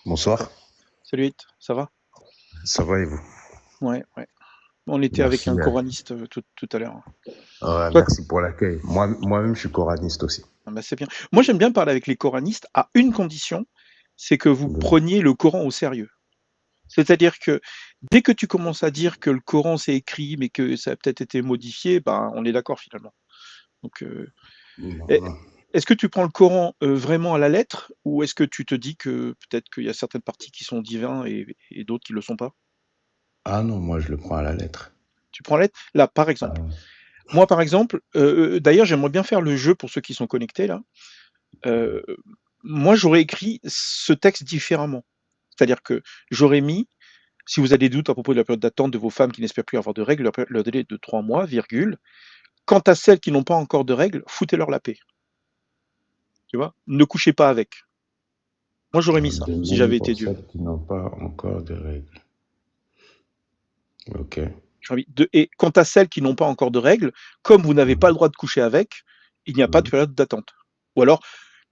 Bonsoir, Salut, ça va? ça va et vous? Ouais, ouais. On était avec Merci, un coraniste tout à l'heure. Toi, merci pour l'accueil. Moi-même, je suis coraniste aussi. ah bah, c'est bien. Moi, j'aime bien parler avec les coranistes à une condition, c'est que vous Oui. preniez le Coran au sérieux. C'est-à-dire que dès que tu commences à dire que le Coran c'est écrit, mais que ça a peut-être été modifié, ben, on est d'accord finalement. Donc, Non, est- non. est-ce que tu prends le Coran vraiment à la lettre, ou est-ce que tu te dis que peut-être qu'il y a certaines parties qui sont divins et d'autres qui le sont pas? Ah non, moi je le prends à la lettre. Tu prends la lettre? Là, par Ah, exemple. Moi, par exemple, d'ailleurs, j'aimerais bien faire le jeu pour ceux qui sont connectés là. Heu, Moi, j'aurais écrit ce texte différemment. C'est-à-dire que j'aurais mis: «Si vous avez des doutes à propos de la période d'attente de vos femmes qui n'espèrent plus avoir de règles, leur délai est de 3 mois, virgule. Quant à celles qui n'ont pas encore de règles, foutez-leur la paix». Tu vois? Ne couchez pas avec. Moi, j'aurais mis ça, de si même j'avais été pour Dieu. celles qui n'ont pas encore de règles. Ok. J'aurais mis de et quant à celles qui n'ont pas encore de règles, comme vous n'avez pas le Mhm, droit de coucher avec, il n'y a pas de mhm. période d'attente. Ou alors,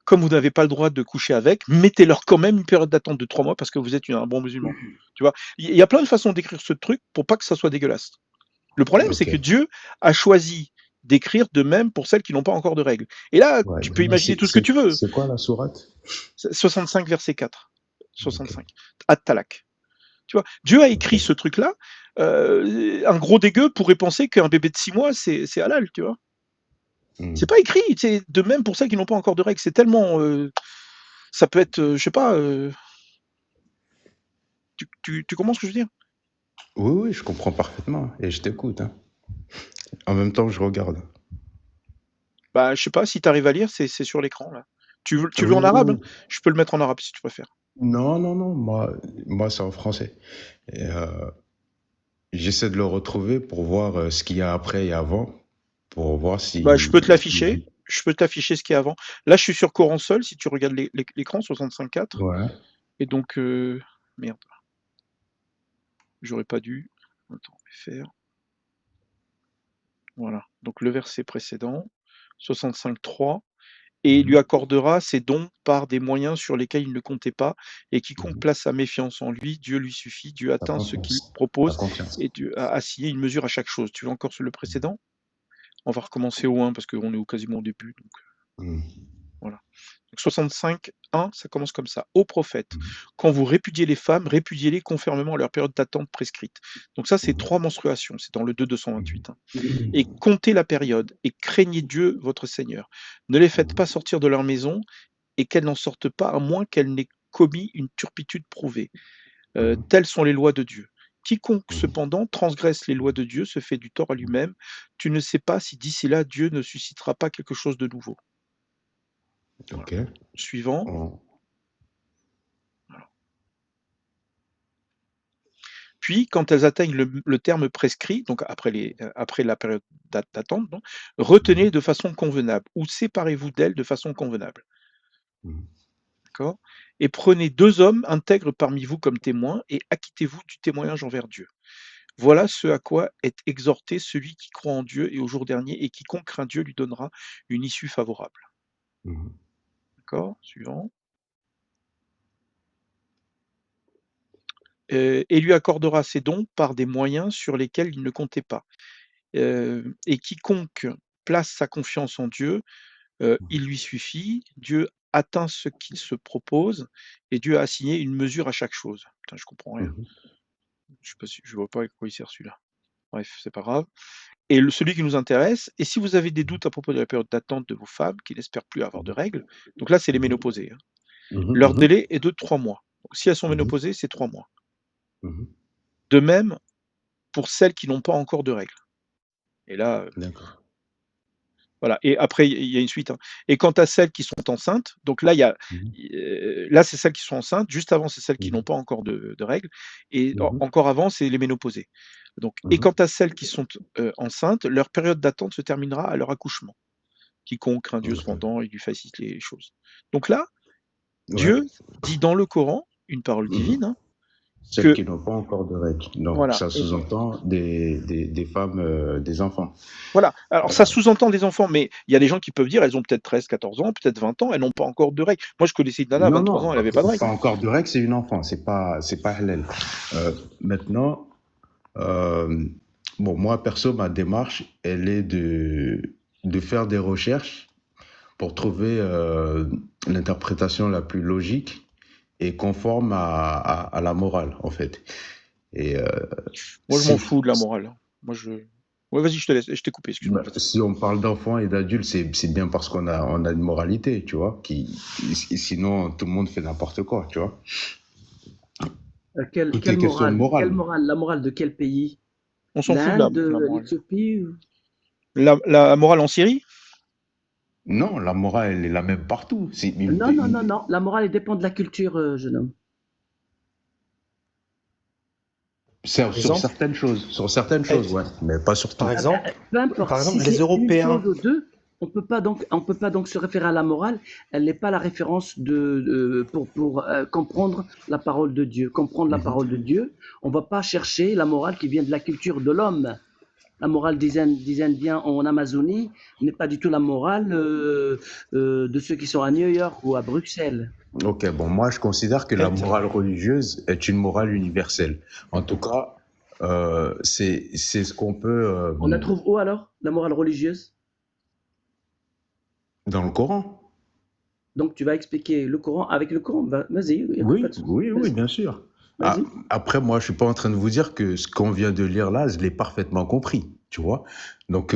comme vous n'avez pas le droit de coucher avec, mettez-leur quand même une période d'attente de 3 mois parce que vous êtes un bon musulman. Tu vois? Il y a plein de façons d'écrire ce truc pour pas que ça soit dégueulasse. Le problème, c'est Ok. que Dieu a choisi d'écrire de même pour celles qui n'ont pas encore de règles. Et là, Ouais, tu peux dis-moi, imaginer tout ce que tu veux. c'est quoi la sourate? 65 verset 4. Ok. 65. At-Talak. Tu vois, Dieu a Ok. écrit ce truc-là. Un gros dégueu pourrait penser qu'un bébé de 6 mois, c'est halal, tu vois. Hmm. C'est pas écrit, c'est de même pour celles qui n'ont pas encore de règles. C'est tellement. Ça peut être, je sais pas, tu comprends ce que je veux dire? Oui, oui, je comprends parfaitement et je t'écoute, hein. En même temps, je regarde. Bah, je sais pas si tu arrives à lire, c'est sur l'écran là. Tu veux Oui, en oui, arabe, hein? oui. Je peux le mettre en arabe si tu préfères. Non, non, non, moi c'est en français. Et, j'essaie de le retrouver pour voir ce qu'il y a après et avant, pour voir Bah, je peux te si l'afficher. Je peux t'afficher ce qu'il y a avant. Là, je suis sur Coran seul, si tu regardes l'écran 65.4. ouais. Et donc, merde, j'aurais pas dû. Attends, faire. Voilà. Donc le verset précédent, 65.3. Et il lui Mhm, accordera ses dons par des moyens sur lesquels il ne comptait pas, et quiconque mhm. place sa méfiance en lui, Dieu lui suffit, Dieu Ta atteint ce qu'il confiance. Ta propose, confiance. et Dieu a assigné une mesure à chaque chose. Tu veux encore sur le précédent? On va recommencer au 1 parce qu'on est quasiment au début. Donc, Mhm, voilà. Donc 65.1, ça commence comme ça. Ô prophète, mhm, quand vous répudiez les femmes, répudiez-les conformément à leur période d'attente prescrite. Donc ça, c'est mhm, 3 menstruations, c'est dans le 228. Hein. Et mhm, comptez la période, et craignez Dieu, votre Seigneur. Ne les faites mhm, pas sortir de leur maison, et qu'elles n'en sortent pas à moins qu'elles n'aient commis une turpitude prouvée. mhm, Telles sont les lois de Dieu. Quiconque mhm. cependant transgresse les lois de Dieu se fait du tort à lui-même. Tu ne sais pas si d'ici là Dieu ne suscitera pas quelque chose de nouveau. Voilà. Ok. Suivant. On- Voilà. Puis, quand elles atteignent le terme prescrit, donc après la période d'attente, donc, retenez mhm, de façon convenable ou séparez-vous d'elles de façon convenable. mhm, D'accord. Et prenez 2 hommes intègres parmi vous comme témoins et acquittez-vous du témoignage envers Dieu. Voilà ce à quoi est exhorté celui qui croit en Dieu et au jour dernier, et quiconque craint Dieu lui donnera une issue favorable. mhm. D'accord. Suivant. Et lui accordera ses dons par des moyens sur lesquels il ne comptait pas. Et quiconque place sa confiance en Dieu, il lui suffit. Dieu atteint ce qu'il se propose, et Dieu a assigné une mesure à chaque chose. Putain, je comprends rien. Mhm. Je sais pas si je vois pas à quoi il sert celui-là. Bref, c'est pas grave. Et celui qui nous intéresse, et si vous avez des doutes à propos de la période d'attente de vos femmes qui n'espèrent plus avoir de règles, donc là, c'est les ménopausées, hein, Mhm, leur mhm, délai est de 3 mois. Donc, si elles sont mhm, ménopausées, c'est 3 mois. mhm. De même pour celles qui n'ont pas encore de règles. Et là, D'accord. voilà. Et après, il y a une suite. Hein. Et quant à celles qui sont enceintes, donc là, Mhm, là, c'est celles qui sont enceintes. Juste avant, c'est celles qui mhm, n'ont pas encore de règles. Et mhm, encore avant, c'est les ménopausées. Donc, et mhm. quant à celles qui sont enceintes, leur période d'attente se terminera à leur accouchement. Quiconque craint Dieu Ok. cependant, il lui facilite les choses. Donc là, Ouais. Dieu dit dans le Coran, une parole Mhm, divine, hein, Celles que qui n'ont pas encore de règles. Donc, voilà. ça sous-entend des femmes, des enfants. Voilà. Alors, ça sous-entend des enfants, mais il y a des gens qui peuvent dire, elles ont peut-être 13, 14 ans, peut-être 20 ans, elles n'ont pas encore de règles. Moi, je connaissais une nana à Non, 23 ans, non, elle n'avait pas de pas règles. encore de règles, c'est une enfant, c'est pas halal. Maintenant, euh, bon, moi, perso, ma démarche, elle est de faire des recherches pour trouver l'interprétation la plus logique et conforme à la morale, en fait. Et Moi, je m'en si, fous de la morale. Moi, je. Ouais, vas-y, je te laisse. Je t'ai coupé, excuse-moi. bah, Vas-y. si on parle d'enfants et d'adultes, c'est bien parce on a une moralité, tu vois, sinon tout le monde fait n'importe quoi, tu vois. Tout Quelle est question de morale? Quelle morale. morale? La morale de quel pays? On s'en fout de L'Inde, la morale. l'Éthiopie? La morale en Syrie? Non, la morale, elle est la même partout. Non, non, non, non. La morale, elle dépend de la culture, jeune homme. Par exemple, sur certaines eh, choses, ouais, mais pas sur par tout. exemple, Peu importe, par si exemple, les c'est une Européens. chose ou deux, on peut pas donc se référer à la morale. Elle n'est pas la référence pour comprendre la parole de Dieu. Comprendre la Mhm. parole de Dieu, on va pas chercher la morale qui vient de la culture de l'homme. La morale des Indiens en Amazonie n'est pas du tout la morale de ceux qui sont à New York ou à Bruxelles. Ok, bon, moi je considère que la eh, morale religieuse est une morale universelle. En tout cas, c'est ce qu'on peut On la trouve où alors, la morale religieuse? dans le Coran. Donc tu vas expliquer le Coran avec le Coran. Vas-y, il n'y a pas Oui, de souci. oui, oui, Vas-y, bien sûr. Ah, vas-y. après, moi, je suis pas en train de vous dire que ce qu'on vient de lire là, je l'ai parfaitement compris, tu vois. Donc,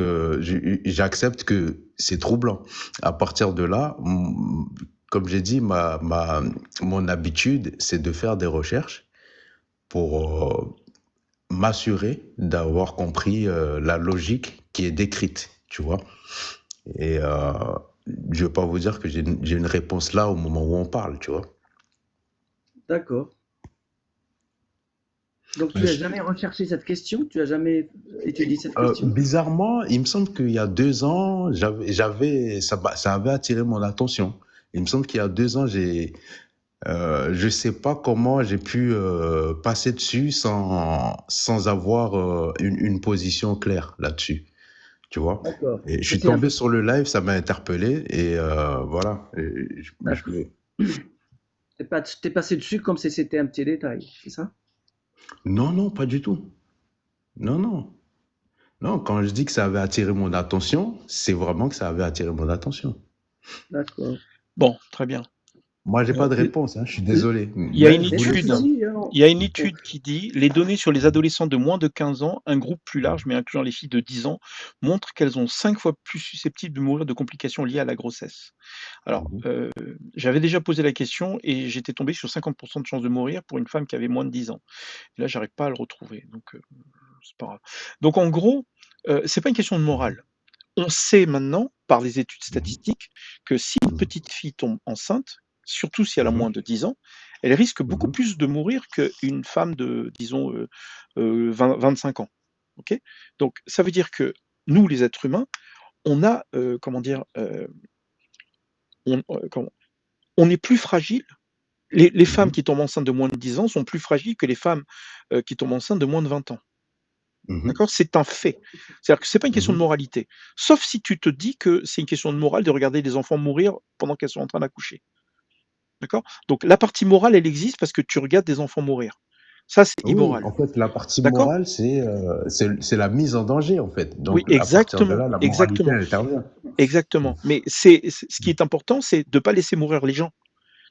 j'accepte que c'est troublant. À partir de là, comme j'ai dit, mon habitude, c'est de faire des recherches pour m'assurer d'avoir compris la logique qui est décrite, tu vois. Et je vais pas vous dire que j'ai une réponse là au moment où on parle, tu vois. D'accord. Donc Mais tu as jamais recherché cette question? Tu as jamais étudié cette question? bizarrement, il me semble qu'il y a 2 ans, ça avait attiré mon attention. Il me semble qu'il y a 2 ans, je sais pas comment j'ai pu passer dessus sans avoir une position claire là-dessus, tu vois. D'accord. Et je Ça suis c'est tombé sur le live, ça m'a interpellé et voilà. d'accord. T'es passé dessus comme si c'était un petit détail, c'est ça? Non, non, pas du tout. Non, non. Non, quand je dis que ça avait attiré mon attention, c'est vraiment que ça avait attiré mon attention. D'accord. Bon, très bien. Moi, j'ai pas de Il réponse, hein, je suis désolé. y a Mais une je Il n'y a pas voulais de étude. souci, hein. Il y a une étude qui dit les données sur les adolescents de moins de 15 ans, un groupe plus large, mais incluant les filles de 10 ans, montrent qu'elles sont 5 fois plus susceptibles de mourir de complications liées à la grossesse. Alors, Mhm. j'avais déjà posé la question et j'étais tombé sur 50% de chances de mourir pour une femme qui avait moins de 10 ans. Et là, j'arrive pas à le retrouver, donc c'est pas grave. Donc en gros, c'est pas une question de morale. On sait maintenant, par les études Mhm. statistiques, que si une Mhm. petite fille tombe enceinte, surtout si elle a Mhm. moins de 10 ans, elle risque beaucoup Mhm. plus de mourir qu'une femme de, disons, 25 ans. Ok. Donc, ça veut dire que nous, les êtres humains, on a, comment dire, comment- on est plus fragile. Les femmes Mhm. qui tombent enceintes de moins de 10 ans sont plus fragiles que les femmes qui tombent enceintes de moins de 20 ans. Mhm. D'accord? C'est un fait. C'est-à-dire que c'est pas une question de Mhm. moralité. Sauf si tu te dis que c'est une question de morale de regarder des enfants mourir pendant qu'elles sont en train d'accoucher. D'accord? Donc la partie morale, elle existe parce que tu regardes des enfants mourir. Ça, c'est Oui, immoral. en fait, la partie D'accord? morale, c'est la mise en danger, en fait. Oui, Donc, à partir de exactement, là, la moralité exactement, intervient. exactement. Mais ce qui est important, c'est de ne pas laisser mourir les gens.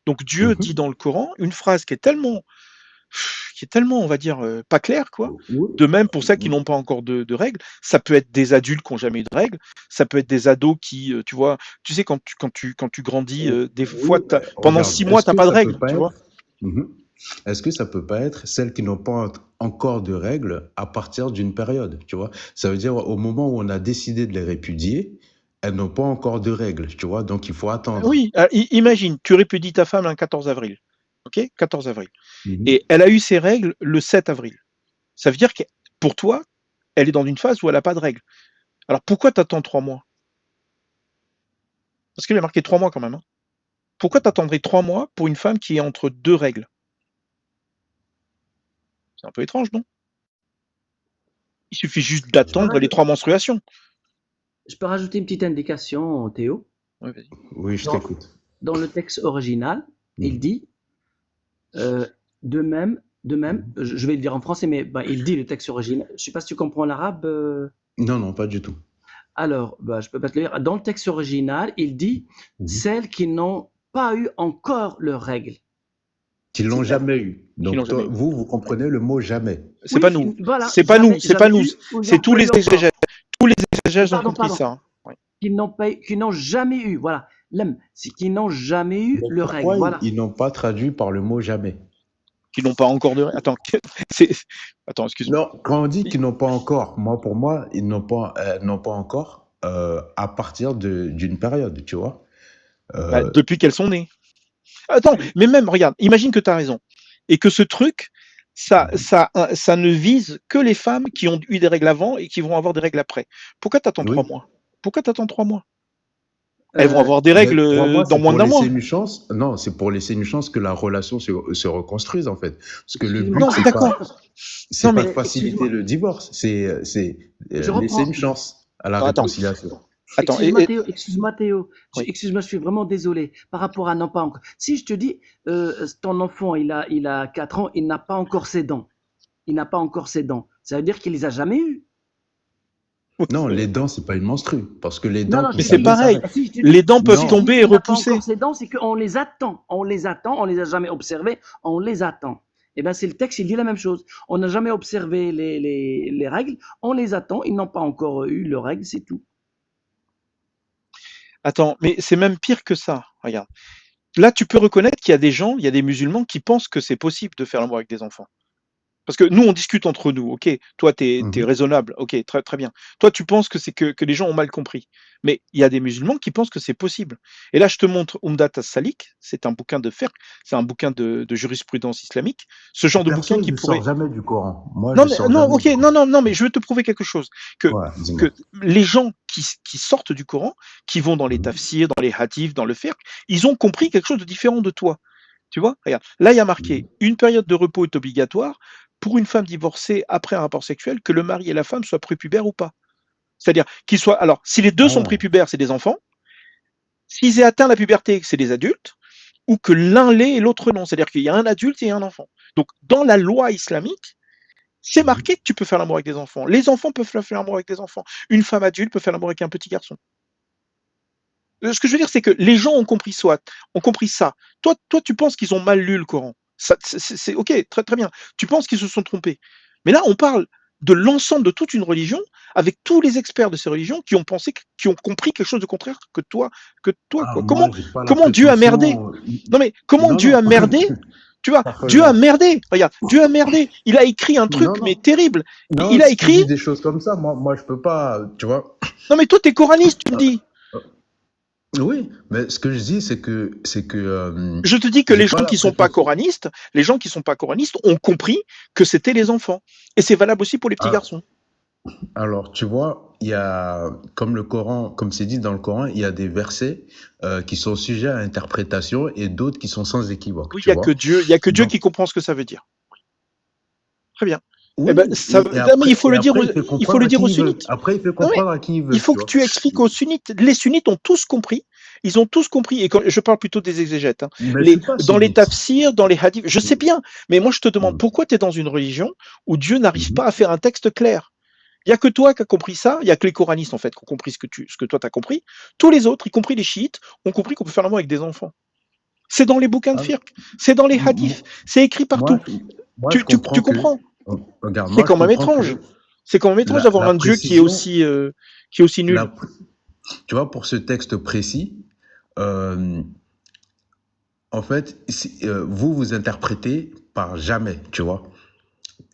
Donc Dieu dit Mhm. dans le Coran une phrase qui est tellement, on va dire, pas claire, quoi. Oui. De même pour ceux qui n'ont pas encore de règles, ça peut être des adultes qui n'ont jamais eu de règles, ça peut être des ados qui, tu vois, tu sais, quand tu grandis, des fois, Oui, pendant regarde, 6 mois, est-ce t'as que pas de ça peut règles, pas tu vois. être... Mhm. Est-ce que ça peut pas être celles qui n'ont pas encore de règles à partir d'une période, tu vois? Ça veut dire au moment où on a décidé de les répudier, elles n'ont pas encore de règles, tu vois? Donc il faut attendre. Oui, imagine, tu répudies ta femme un 14 avril, ok? 14 avril. Mhm. Et elle a eu ses règles le 7 avril. Ça veut dire que pour toi, elle est dans une phase où elle n'a pas de règles. Alors pourquoi t'attends 3 mois? Parce qu'il y a marqué 3 mois quand même, hein. Pourquoi t'attendrais 3 mois pour une femme qui est entre deux règles? C'est un peu étrange, non? Il suffit juste Je peux, d'attendre les raj- 3 menstruations. je peux rajouter une petite indication, Théo. Ouais, vas-y. Oui, je Dans, t'écoute. dans le texte original, il Mhm. dit euh, de même, je vais le dire en français, mais bah, il dit le texte original. Je sais pas si tu comprends l'arabe. Non, non, pas du tout. Alors, bah, je peux pas te le lire. Dans le texte original, il dit Mhm. celles qui n'ont pas eu encore leurs règles. Qu'ils l'ont C'est-à- jamais eu. Qui l'ont Donc, jamais eu. vous comprenez le mot jamais. C'est Oui, pas nous. voilà, C'est pas nous. jamais, C'est pas jamais nous. eu ou C'est n'ont tous pas les eu encore. exégètes. Tous les exégètes ont Pardon, compris pardon. ça. Hein. Ouais. Qui n'ont jamais eu, voilà. C'est qui n'ont jamais eu Mais leurs règles, pourquoi voilà. ils n'ont pas traduit par le mot jamais? Qui n'ont pas encore de. Attends, c'est... Attends, excuse-moi. Non, quand on dit qu'ils n'ont pas encore, pour moi, ils n'ont pas encore à partir d'une période, tu vois. Bah, Euh, depuis qu'elles sont nées. Attends, mais même, regarde, imagine que tu as raison. Et que ce truc, ça ne vise que les femmes qui ont eu des règles avant et qui vont avoir des règles après. Pourquoi t'attends 3 oui, mois? Pourquoi t'attends 3 mois? Elles vont Euh, avoir des mais règles 3 mois, dans c'est moins pour d'un laisser mois. une chance. Non, c'est pour laisser une chance que la relation se reconstruise, en fait. Parce que le excuse-moi, but, Non, d'accord. c'est Non, pas mais de faciliter excuse-moi, le divorce, c'est je laisser reprends. une chance à la non, attends, réconciliation. attends. Excuse-moi Théo, Oui. excuse-moi, je suis vraiment désolé par rapport à non pas encore. Si je te dis, ton enfant, il a 4 ans, il n'a pas encore ses dents. Il n'a pas encore ses dents. Ça veut dire qu'il les a jamais eues. Non, les dents, c'est pas une menstrue, parce que les Non, dents non, Mais je te c'est dis, concernées pareil. s'arrêtent. si je te dis, Les dents peuvent si je Non, dis tomber et qu'il n'a pas encore repousser. ses dents, c'est qu'on les attend. On les a jamais observées, on les attend. Eh bien, c'est le texte, il dit la même chose. On n'a jamais observé les règles, on les attend, ils n'ont pas encore eu leurs règles, c'est tout. Attends, mais c'est même pire que ça. Regarde. Là, tu peux reconnaître qu'il y a des gens, il y a des musulmans qui pensent que c'est possible de faire l'amour avec des enfants. Parce que nous, on discute entre nous, ok, toi, t'es Mhm. raisonnable, ok, très, très bien. Toi, tu penses que c'est que les gens ont mal compris. Mais il y a des musulmans qui pensent que c'est possible. Et là, je te montre Umdat as-Salik, c'est un bouquin de fiqh, c'est un bouquin de jurisprudence islamique. Ce genre de bouquin Perso, qui je sors pourrait. jamais du Coran. Moi, Non, je mais sors non, jamais ok, du Coran. non, mais je veux te prouver quelque chose. Que, Ouais, dis-moi. que les gens qui sortent du Coran, qui vont dans les Mhm. tafsirs, dans les hadiths, dans le fiqh, ils ont compris quelque chose de différent de toi. Tu vois, regarde, là, il y a marqué Mhm. une période de repos est obligatoire pour une femme divorcée après un rapport sexuel, que le mari et la femme soient prépubères ou pas. C'est-à-dire qu'ils soient. Alors, si les deux sont Ah, prépubères, c'est des enfants. S'ils aient atteint la puberté, c'est des adultes. Ou que l'un l'est et l'autre non. C'est-à-dire qu'il y a un adulte et un enfant. Donc, dans la loi islamique, c'est mhm. marqué que tu peux faire l'amour avec des enfants. Les enfants peuvent faire l'amour avec des enfants. Une femme adulte peut faire l'amour avec un petit garçon. Ce que je veux dire, c'est que les gens ont compris ont compris ça. Toi, tu penses qu'ils ont mal lu le Coran. Ça, c'est ok, très très bien. Tu penses qu'ils se sont trompés. Mais là, on parle de l'ensemble de toute une religion, avec tous les experts de ces religions qui ont pensé, qui ont compris quelque chose de contraire que toi, Ah, quoi. moi, j'ai pas la Comment Dieu a merdé? prétention. Non mais comment Non, Dieu non, a merdé? Tu vois, Dieu a Parfait. merdé. Regarde, Dieu a merdé. Il a écrit un Non, truc mais non, terrible. non, Il a si tu dis écrit. des choses comme ça, moi, je peux pas, tu vois. Non mais toi, t'es coraniste, tu me dis. Oui, mais ce que je dis, c'est que Je te dis que j'ai les pas gens la qui sont pas prétention. coranistes, les gens qui sont pas coranistes ont compris que c'était les enfants. Et c'est valable aussi pour les petits Ah, garçons. alors, tu vois, il y a, comme le Coran, comme c'est dit dans le Coran, il y a des versets qui sont sujets à interprétation et d'autres qui sont sans équivoque, Oui, tu vois. Il y a que Dieu Donc, qui comprend ce que ça veut dire. Très bien. Eh ben, oui, ça, non, mais il faut le dire aux sunnites. Après, il fait Non, mais comprendre à qui il il veut, faut tu que vois. tu expliques aux sunnites. Les sunnites ont tous compris. Ils ont tous compris. Et quand, je parle plutôt des exégètes. Hein. Mais je suis pas Dans les sunnite. tafsirs, dans les hadiths, je sais bien. Mais moi, je te demande Mhm. pourquoi tu es dans une religion où Dieu n'arrive Mhm. pas à faire un texte clair. Il n'y a que toi qui as compris ça. Il n'y a que les coranistes, en fait, qui ont compris ce que toi, tu as compris. Tous les autres, y compris les chiites, ont compris qu'on peut faire l'amour avec des enfants. C'est dans les bouquins de Ah, fiqh. C'est dans les m- hadiths. C'est écrit moi, partout. je comprends Tu que, comprends? regarde, C'est moi, je quand même comprends étrange. que C'est quand même étrange d'avoir la un Dieu précision, qui est aussi nul. la, tu vois, pour ce texte précis, euh, en fait, vous interprétez par jamais, tu vois.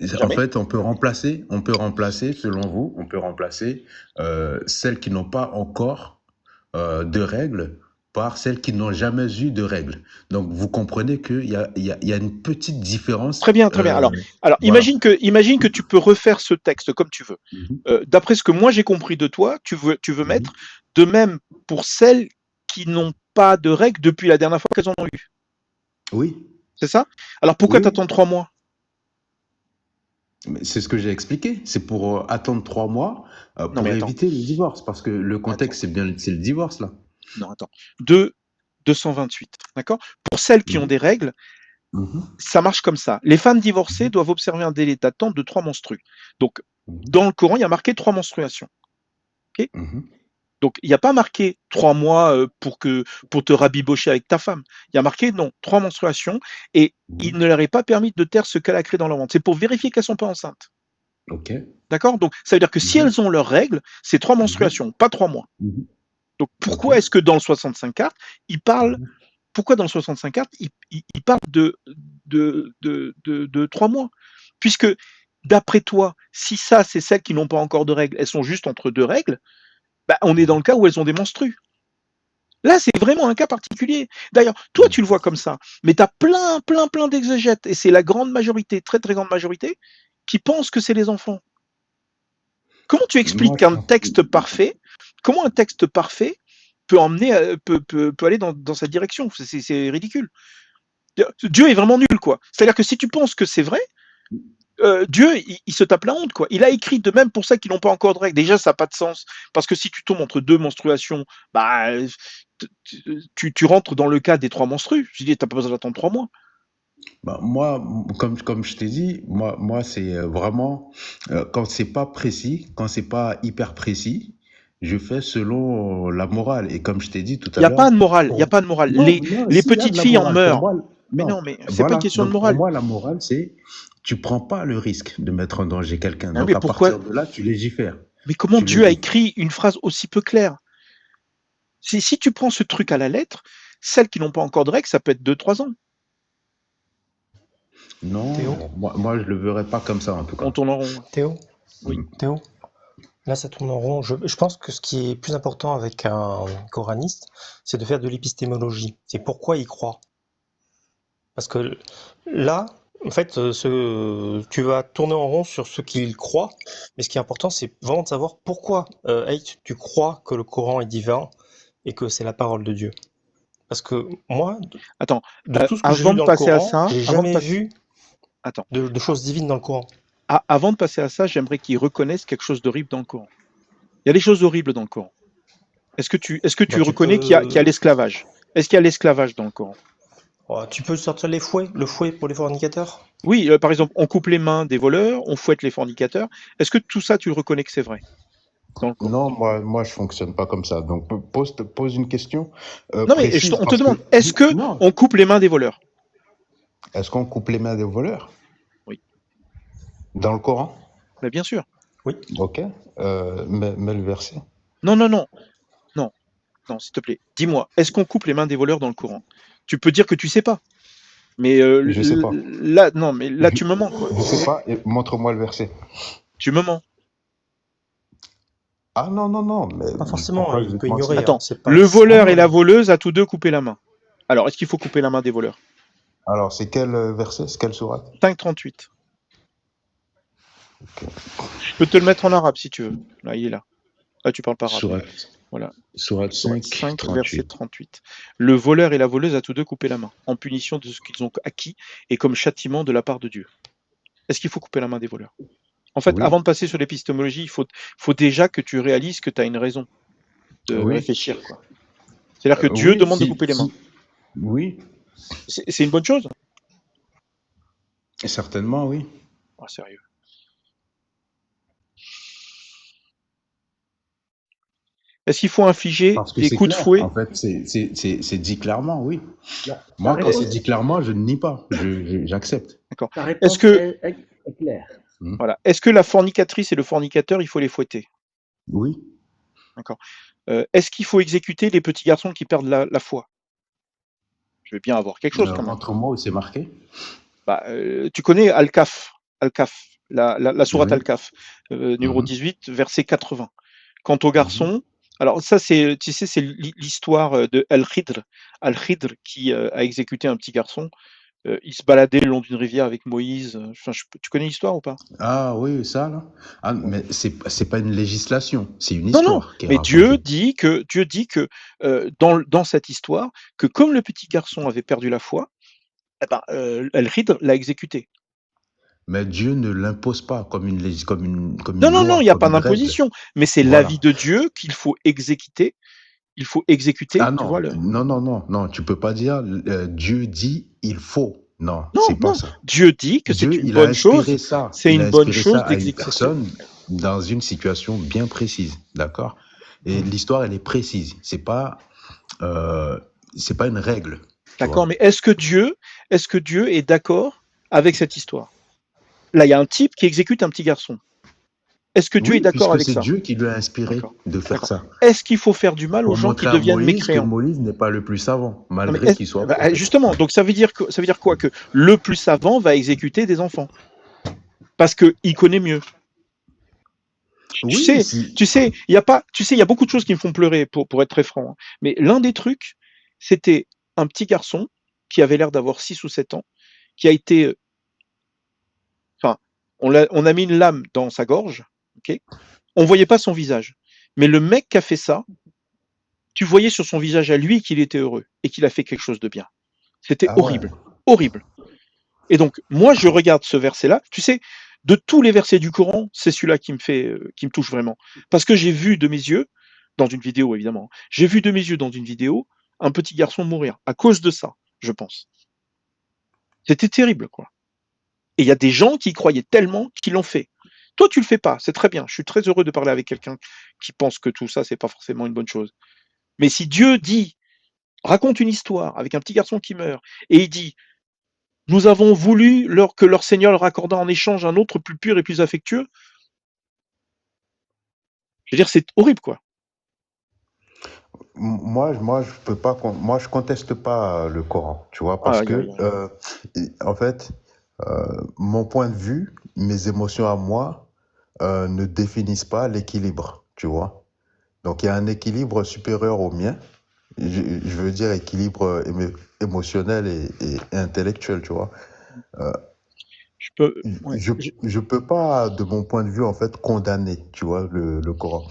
En Jamais. fait, on peut remplacer, selon vous, on peut remplacer celles qui n'ont pas encore de règles par celles qui n'ont jamais eu de règles. Donc, vous comprenez qu'il y a une petite différence. Très bien, très bien. Alors Voilà. imagine que tu peux refaire ce texte comme tu veux. Mhm, D'après ce que moi j'ai compris de toi, tu veux mhm. mettre de même pour celles qui n'ont pas de règles depuis la dernière fois qu'elles en ont eu. Oui, C'est ça? Alors pourquoi oui. t'attends 3 mois? Mais c'est ce que j'ai expliqué. C'est pour attendre 3 mois Non, pour mais attends, éviter le divorce. Parce que le attends, contexte, c'est le divorce, là. non, attends. 228, d'accord? Pour celles qui ont Mhm, des règles, mhm, ça marche comme ça. Les femmes divorcées mhm, doivent observer un délai d'attente de 3 menstrues. Donc, mhm, dans le Coran, il y a marqué 3 menstruations. Ok. mhm, Donc, il n'y a pas marqué 3 mois pour te rabibocher avec ta femme. Il y a marqué non, 3 menstruations, et il mhm. ne leur est pas permis de taire ce qu'elle a créé dans leur ventre. C'est pour vérifier qu'elles ne sont pas enceintes. Ok. D'accord? Donc, ça veut dire que si Mhm, elles ont leurs règles, c'est 3 menstruations, pas 3 mois. mhm, Donc, ok. pourquoi est-ce que dans le 65 cartes, il parle, Mhm. pourquoi dans le 65 cartes, il parle de 3 mois? Puisque, d'après toi, si ça, c'est celles qui n'ont pas encore de règles, elles sont juste entre deux règles, bah, on est dans le cas où elles ont des menstrues. Là, c'est vraiment un cas particulier. D'ailleurs, toi, tu le vois comme ça, mais tu as plein d'exégètes, et c'est la grande majorité, très grande majorité, qui pensent que c'est les enfants. Comment tu expliques Moi, je qu'un pense. texte parfait, comment un texte parfait peut emmener, peut aller dans cette direction? C'est ridicule. Dieu est vraiment nul, quoi. C'est-à-dire que si tu penses que c'est vrai, Dieu, il se tape la honte, quoi. Il a écrit de même pour ça qu'ils n'ont pas encore de règles. Déjà, ça n'a pas de sens. Parce que si tu tombes entre deux menstruations, bah, tu rentres dans le cas des 3 menstrues. Je dis, t'as pas besoin d'attendre 3 mois. Bah, moi, comme je t'ai dit, moi c'est vraiment quand c'est pas précis, quand c'est pas hyper précis, je fais selon la morale. Et comme je t'ai dit tout Il à n'y a pas l'heure, de morale. Il n'y a pour... pas de morale. non, non, Les s'il y a de petites la filles en morale, pour meurent. moi, Mais non. non, mais c'est pas Voilà. question de Donc pour morale. moi, la morale, c'est tu prends pas le risque de mettre en danger quelqu'un. Ah, Donc mais à pourquoi? partir de là, tu légifères. Mais comment Tu Dieu a légifères. écrit une phrase aussi peu claire? Si tu prends ce truc à la lettre, celles qui n'ont pas encore de règles, ça peut être 2, 3 ans. Non, Théo, moi je le verrais pas comme ça en tout On cas. tourne en rond. Théo, Oui. Mm. Théo, là ça tourne en rond. Je pense que ce qui est plus important avec un coraniste, c'est de faire de l'épistémologie. C'est pourquoi il croit. Parce que là, en fait, tu vas tourner en rond sur ce qu'il croit, mais ce qui est important, c'est vraiment de savoir pourquoi, Height, tu crois que le Coran est divin et que c'est la parole de Dieu. Parce que moi, Attends, de tout ce que j'ai avant lu de dans le passer à Coran, ça, j'ai jamais vu attends, de choses divines dans le Coran. avant de passer à ça, j'aimerais qu'ils reconnaissent quelque chose d'horrible dans le Coran. Il y a des choses horribles dans le Coran. Est-ce que tu Bah, reconnais qu'il y a l'esclavage? Est-ce qu'il y a l'esclavage dans le Coran? tu peux sortir les fouets, le fouet pour les fornicateurs. Oui, par exemple, on coupe les mains des voleurs, on fouette les fornicateurs. Est-ce que tout ça, tu le reconnais que c'est vrai dans le Coran? Non, moi je fonctionne pas comme ça. Donc pose une question Non, mais précise on te parce que demande, est-ce que non. on coupe les mains des voleurs? Est-ce qu'on coupe les mains des voleurs Oui, dans le Coran? mais bien sûr. Oui. Ok. Mets le verset. Non, non, non, non, non, s'il te plaît. Dis-moi, est-ce qu'on coupe les mains des voleurs dans le Coran? Tu peux dire que tu sais pas, mais Je sais pas. là, non, mais là, Je, tu me mens, quoi. je sais pas. Et montre-moi le verset. Tu me mens. Ah non non non. Mais Pas forcément, pourquoi je il vais peut te ignorer, mentir? hein, Attends, c'est pas le voleur et la mal. voleuse, à tous deux, couper la main. Alors, est-ce qu'il faut couper la main des voleurs? Alors c'est quel verset? C'est quelle sourate? 5,38. Je peux te le mettre en arabe si tu veux. Là, il est là. Là, tu parles pas arabe. Sourate. Voilà. Sourate Sourate 5, 5, verset 38. 38. Le voleur et la voleuse à tous deux couper la main, en punition de ce qu'ils ont acquis et comme châtiment de la part de Dieu. Est-ce qu'il faut couper la main des voleurs? En fait, avant Oui. de passer sur l'épistémologie, il faut déjà que tu réalises que tu as une raison de Oui. réfléchir, quoi. C'est-à-dire que Dieu Oui. demande de couper les mains. Oui. C'est une bonne chose? Certainement oui. Oh, sérieux. Est-ce qu'il faut infliger Parce que des c'est coups de clair. En fouet? fait, c'est dit clairement, oui. La Moi, quand c'est réponse, dit clairement, je ne nie pas. J'accepte. D'accord. la Est-ce réponse que, est claire. Hmm. voilà. Est-ce que la fornicatrice et le fornicateur, il faut les fouetter? Oui. D'accord. Est-ce qu'il faut exécuter les petits garçons qui perdent la foi? Je veux bien avoir quelque chose quand même. Montre-moi où c'est marqué. Bah, tu connais Al-Kaf, la sourate Oui. Al-Kaf, numéro Mhm. 18, verset 80. Quant aux Mhm. garçons, alors ça c'est, tu sais, c'est l'histoire de Al-Khidr. Al-Khidr qui a exécuté un petit garçon. Il se baladait le long d'une rivière avec Moïse. Enfin, tu connais l'histoire ou pas? Ah oui, ça là. Ah, mais c'est pas une législation, c'est une Non, non, histoire qui est mais Dieu racontée. dit que dans cette histoire, que comme le petit garçon avait perdu la foi, eh ben, Al-Khidr l'a exécuté. Mais Dieu ne l'impose pas comme Non, une non, non, loi, il n'y a comme pas une règle. d'imposition, mais c'est Voilà. l'avis de Dieu qu'il faut exécuter. Il faut exécuter, Ah tu vois non, non, non, non, non, tu peux pas dire Dieu dit il faut. Non, Non, c'est pas non. ça. Dieu dit que c'est Dieu, une il a bonne chose. inspiré ça. C'est Il a une bonne inspiré chose ça à une d'exécuter. personne dans une situation bien précise, d'accord? Et l'histoire, elle est précise. C'est pas une règle, tu D'accord, vois. mais est-ce que Dieu est d'accord avec cette histoire? Là, il y a un type qui exécute un petit garçon. Est-ce que Dieu est Oui, d'accord puisque avec c'est ça? Dieu qui lui a inspiré D'accord, de faire d'accord. ça. Est-ce qu'il faut faire du mal aux Pour gens qui montrer à deviennent Moïse que mécréants? Moïse n'est pas le plus savant, Non, mais malgré qu'il soit prophète. justement, donc ça veut dire quoi? Que le plus savant va exécuter des enfants parce qu'il connaît mieux. Tu Oui, sais, si. il y a beaucoup de choses qui me font pleurer pour être très franc, hein. Mais l'un des trucs, c'était un petit garçon qui avait l'air d'avoir 6 ou 7 ans, qui a été, enfin, on a mis une lame dans sa gorge, ok? On voyait pas son visage. Mais le mec qui a fait ça, tu voyais sur son visage à lui qu'il était heureux et qu'il a fait quelque chose de bien. C'était Ah ouais. horrible, horrible. Et donc, moi, je regarde ce verset-là. Tu sais, de tous les versets du Coran, c'est celui-là qui me touche vraiment. Parce que j'ai vu de mes yeux, dans une vidéo évidemment, j'ai vu de mes yeux dans une vidéo un petit garçon mourir à cause de ça, je pense. C'était terrible, quoi. Et il y a des gens qui y croyaient tellement qu'ils l'ont fait. Toi, tu le fais pas, c'est très bien. Je suis très heureux de parler avec quelqu'un qui pense que tout ça, c'est pas forcément une bonne chose. Mais si Dieu dit, raconte une histoire avec un petit garçon qui meurt, et il dit, nous avons voulu que leur Seigneur leur accorda en échange un autre plus pur et plus affectueux. Je veux dire, c'est horrible, quoi. Moi, je peux pas, moi, je conteste pas le Coran, tu vois, parce Aïe, que, aïe, aïe. en fait, mon point de vue, mes émotions à moi, ne définissent pas l'équilibre, tu vois. Donc, il y a un équilibre supérieur au mien. Je veux dire équilibre émotionnel et intellectuel, tu vois. Euh, Je peux, ouais, je peux pas, de mon point de vue, en fait, condamner, tu vois, le Coran.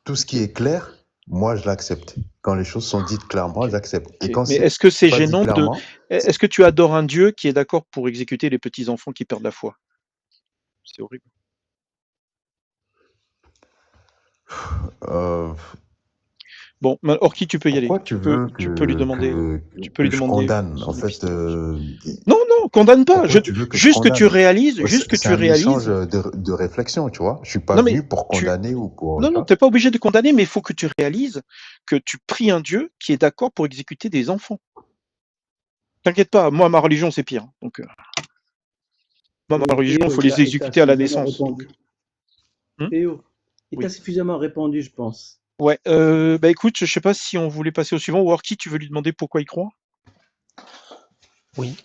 Tout ce qui est clair, moi, je l'accepte. Quand les choses sont dites clairement, ok, j'accepte. Et ok. quand Mais c'est est-ce que c'est pas dit gênant de, clairement, est-ce que tu adores un Dieu qui est d'accord pour exécuter les petits enfants qui perdent la foi? C'est horrible. euh, Bon, Orki, tu peux y aller. pourquoi tu veux Tu peux lui demander, que je condamne, en son fait, épistémologie. Non, non, condamne pas. pourquoi tu veux que je Juste que tu condamne? réalises, C'est juste que c'est tu un échange réalises. de réflexion, tu vois. Je suis pas Non, mais venu pour tu, condamner ou pour, non, tu non, vois. t'es pas obligé de condamner, mais il faut que tu réalises que tu pries un Dieu qui est d'accord pour exécuter des enfants. T'inquiète pas, moi, ma religion, c'est pire. Donc, moi, ma religion, il Théo, faut les il t'a exécuter à la suffisamment naissance. Donc, répondu. Théo, il t'a oui. suffisamment répondu, je pense. Ouais, bah écoute, je sais pas si on voulait passer au suivant. Ou Orki, tu veux lui demander pourquoi il croit? Oui.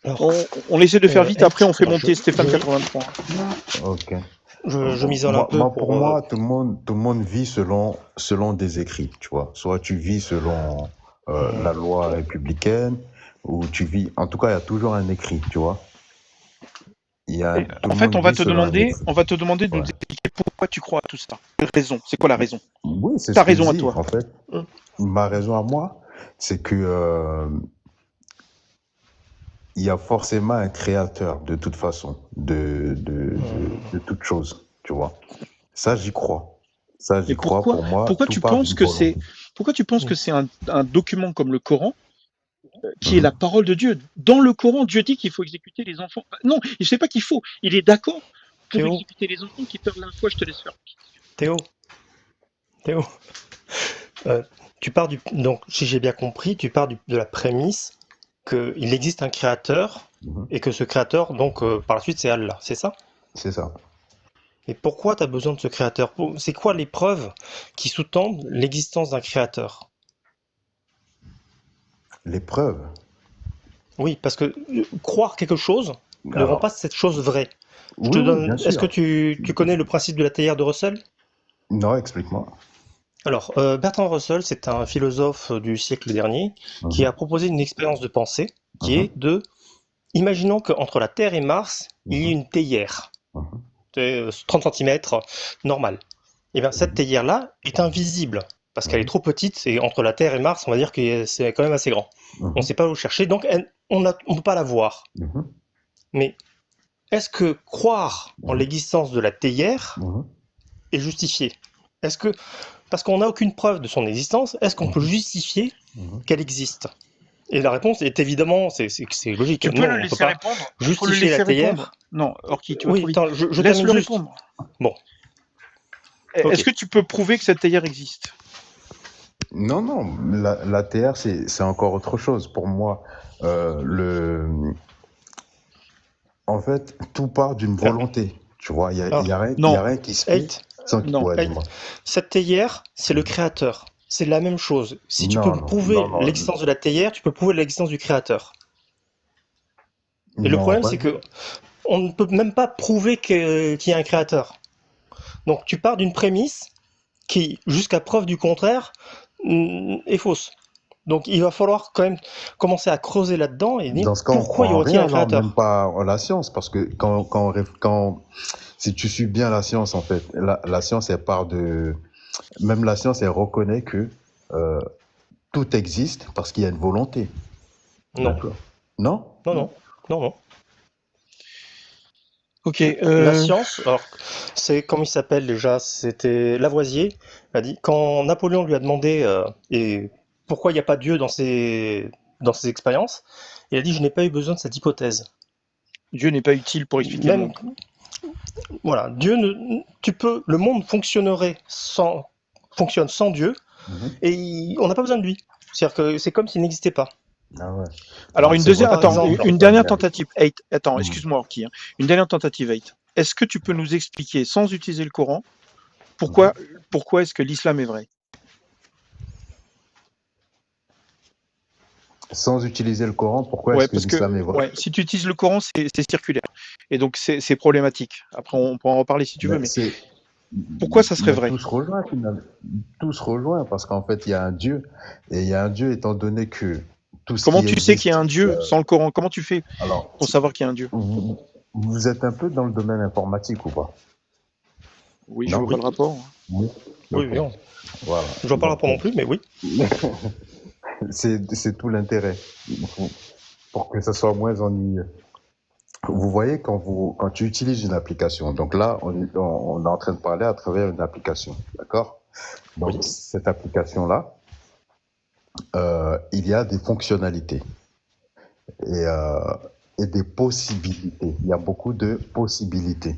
Alors, On essaie de faire vite, après on fait alors monter Stéphane je, 83. Ok. je m'isole un peu Pour moi, tout le monde vit selon des écrits, tu vois. Soit tu vis selon la loi républicaine, ou tu vis. En tout cas, il y a toujours un écrit, tu vois. Tout En le fait, monde vit selon un écrit. on va te demander de nous Ouais. expliquer pourquoi tu crois à tout ça. Quelle raison? C'est quoi la raison? Oui, c'est Ta ce que je raison à dis. toi. En fait, ma raison à moi, c'est que il y a forcément un créateur de toute façon, de toute chose, tu vois. Ça, j'y crois. Ça, Mais j'y crois. Pour moi, tout part d'une volonté. pourquoi tu penses que c'est un document comme le Coran qui est Mhm. la parole de Dieu? Dans le Coran, Dieu dit qu'il faut exécuter les enfants. Non, il ne sait pas qu'il faut. Il est d'accord pour Théo, exécuter les enfants qui perdent la foi. Je te laisse faire. Théo, Théo, euh, tu pars donc, si j'ai bien compris, tu pars de la prémisse qu'il existe un créateur Mhm. et que ce créateur, donc, par la suite, c'est Allah, c'est ça? C'est ça. Et pourquoi tu as besoin de ce créateur? C'est quoi les preuves qui sous-tendent l'existence d'un créateur? L'épreuve. Oui, parce que croire quelque chose ne rend Alors, pas cette chose vraie. Je te oui, oui, bien donne. Est-ce que sûr. tu connais le principe de la théière de Russell? Non, explique-moi. Alors, Bertrand Russell, c'est un philosophe du siècle dernier qui Mhm. a proposé une expérience de pensée qui Mhm. est de, imaginons qu'entre la Terre et Mars, il y ait Mhm. une théière, Mhm. c'est 30 cm, normale. Et bien, cette Mhm. théière-là est invisible parce qu'elle est Mhm. trop petite et entre la Terre et Mars, on va dire que c'est quand même assez grand. On ne Mhm. sait pas où chercher, donc on ne peut pas la voir. Mhm. Mais est-ce que croire en l'existence de la théière Mhm. est justifié? Est-ce que, parce qu'on n'a aucune preuve de son existence, est-ce qu'on peut justifier Mhm. qu'elle existe? Et la réponse est évidemment, c'est logique. Tu peux Non, le on peut laisser pas répondre. Il faut le justifier la laisser théière. répondre. Non, Orki, tu vas Oui, trop vite. attends, je termine Laisse-le juste. répondre. Bon, Est-ce ok. que tu peux prouver que cette théière existe? Non, non, la TR, c'est encore autre chose. Pour moi, en fait, tout part d'une Ah, volonté. Tu vois, il y a alors, rien, y Non, a rien qui se fait Eight, sans qu'il... non. Ouais, Eight, dis-moi. cette théière, c'est le créateur. C'est la même chose. Si tu peux Non, non, prouver non, non, l'existence de la théière, tu peux prouver l'existence du créateur. Et le non, problème, pas c'est du... que on ne peut même pas prouver qu'il y a un créateur. Donc tu pars d'une prémisse qui, jusqu'à preuve du contraire, est fausse. Donc il va falloir quand même commencer à creuser là-dedans et dire Dans ce cas, on pourquoi croit y en aurait-il rien, un alors, même créateur? pas en la science, parce que si tu suis bien la science, en fait, la science, elle part de... Même la science, elle reconnaît que euh, tout existe parce qu'il y a une volonté. Non, D'accord. Non? non, non, non, non. Ok. La science, alors c'est comment il s'appelle déjà? C'était Lavoisier, a dit quand Napoléon lui a demandé et pourquoi il n'y a pas Dieu dans ses expériences, il a dit je n'ai pas eu besoin de cette hypothèse. Dieu n'est pas utile pour expliquer le Même monde. voilà, le monde fonctionne sans Dieu Mhm. et on n'a pas besoin de lui. C'est-à-dire que c'est comme s'il n'existait pas. Ah ouais. Alors, Alors, une c'est deuxième, votre Par attends, exemple, vision, une ça, dernière mais... tentative. Eight, attends, Mhm. excuse-moi, Orki, hein. Une dernière tentative, Eight. Est-ce que tu peux nous expliquer, sans utiliser le Coran, Mhm. pourquoi est-ce que l'islam est vrai? Sans utiliser le Coran, pourquoi Ouais, est-ce que parce que l'islam est vrai? ouais, si tu utilises le Coran, c'est circulaire. Et donc, c'est problématique. Après, on pourra en reparler si tu veux, Mais mais c'est... pourquoi ça serait Mais vrai? tout se rejoint, finalement. Tout se rejoint parce qu'en fait, il y a un Dieu. Et il y a un Dieu étant donné que tout ce Comment qui tu sais qu'il y a existe... un Dieu sans le Coran? Comment tu fais Alors, pour savoir qu'il y a un Dieu? vous, vous êtes un peu dans le domaine informatique ou pas? Oui, je Non? vois pas oui, le rapport. Oui. oui, Ok. oui. Voilà. Je vois pas le Donc, rapport non plus, mais oui. c'est tout l'intérêt pour que ça soit moins ennuyeux. Vous voyez, quand tu utilises une application, donc là, on est en train de parler à travers une application, d'accord? Donc, Oui. cette application-là, il y a des fonctionnalités et, euh, et des possibilités. Il y a beaucoup de possibilités.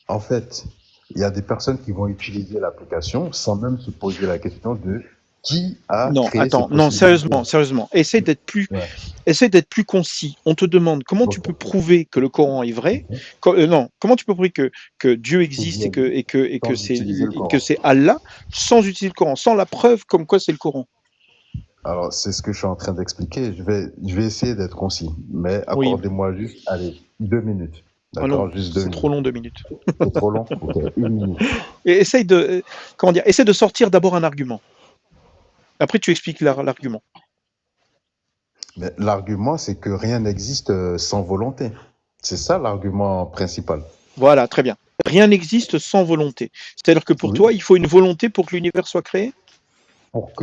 En fait, il y a des personnes qui vont utiliser l'application sans même se poser la question de qui a Non, créé ces attends, non, possibilités. sérieusement. Essaye Ouais. d'être plus concis. On te demande comment tu Ok. peux prouver que le Coran est vrai. Non, comment tu peux prouver que Dieu existe et Sans utiliser le que Coran. c'est Allah sans utiliser le Coran, sans la preuve comme quoi c'est le Coran. Alors, c'est ce que je suis en train d'expliquer. Je vais essayer d'être concis, mais Oui. accordez-moi juste, allez, 2 minutes. Oh non, D'accord? Juste c'est trop 2 minutes. long, 2 minutes. C'est trop long? Ok, 1 minute. Et essaye de sortir d'abord un argument. Après, tu expliques l'argument. Mais l'argument, c'est que rien n'existe sans volonté. C'est ça l'argument principal. Voilà, très bien. Rien n'existe sans volonté. C'est-à-dire que pour Oui. toi, il faut une volonté pour que l'univers soit créé? Pour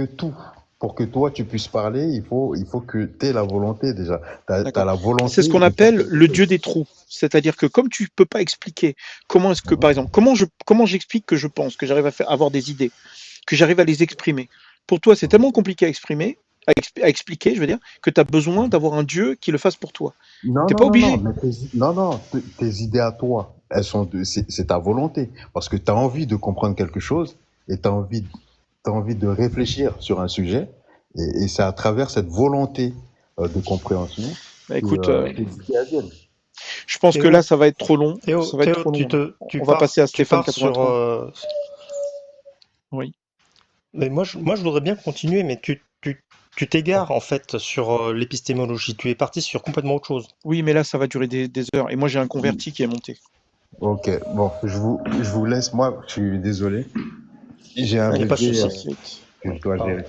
que toi tu puisses parler, il faut que tu aies la volonté déjà. Tu as D'accord. la volonté C'est ce qu'on de faire appelle quelque le chose. dieu des trous. C'est-à-dire que comme tu peux pas expliquer comment est-ce que, par exemple, comment j'explique que je pense, que j'arrive à avoir des idées, que j'arrive à les exprimer. Pour toi, c'est tellement compliqué à exprimer, à expliquer, je veux dire, que tu as besoin d'avoir un dieu qui le fasse pour toi. Non, T'es non, pas non, non, obligé. mais tes idées à toi, c'est ta volonté. Parce que tu as envie de comprendre quelque chose et tu as envie de réfléchir sur un sujet. Et c'est à travers cette volonté de compréhension Bah, que écoute, tes idées adviennent. je pense que là, Théo, ça va être trop long. Théo, Ça va être Théo, trop long. tu On va passer à tu Stéphane pars sur 83. Oui. mais moi, je voudrais bien continuer, mais tu t'égares en fait sur l'épistémologie. Tu es parti sur complètement autre chose. Oui, mais là, ça va durer des heures. Et moi, j'ai un converti qui est monté. Ok, bon, je vous laisse. Moi, je suis désolé. J'ai un Il n'y a pas de bébé souci. Merci. que je dois Ah. gérer.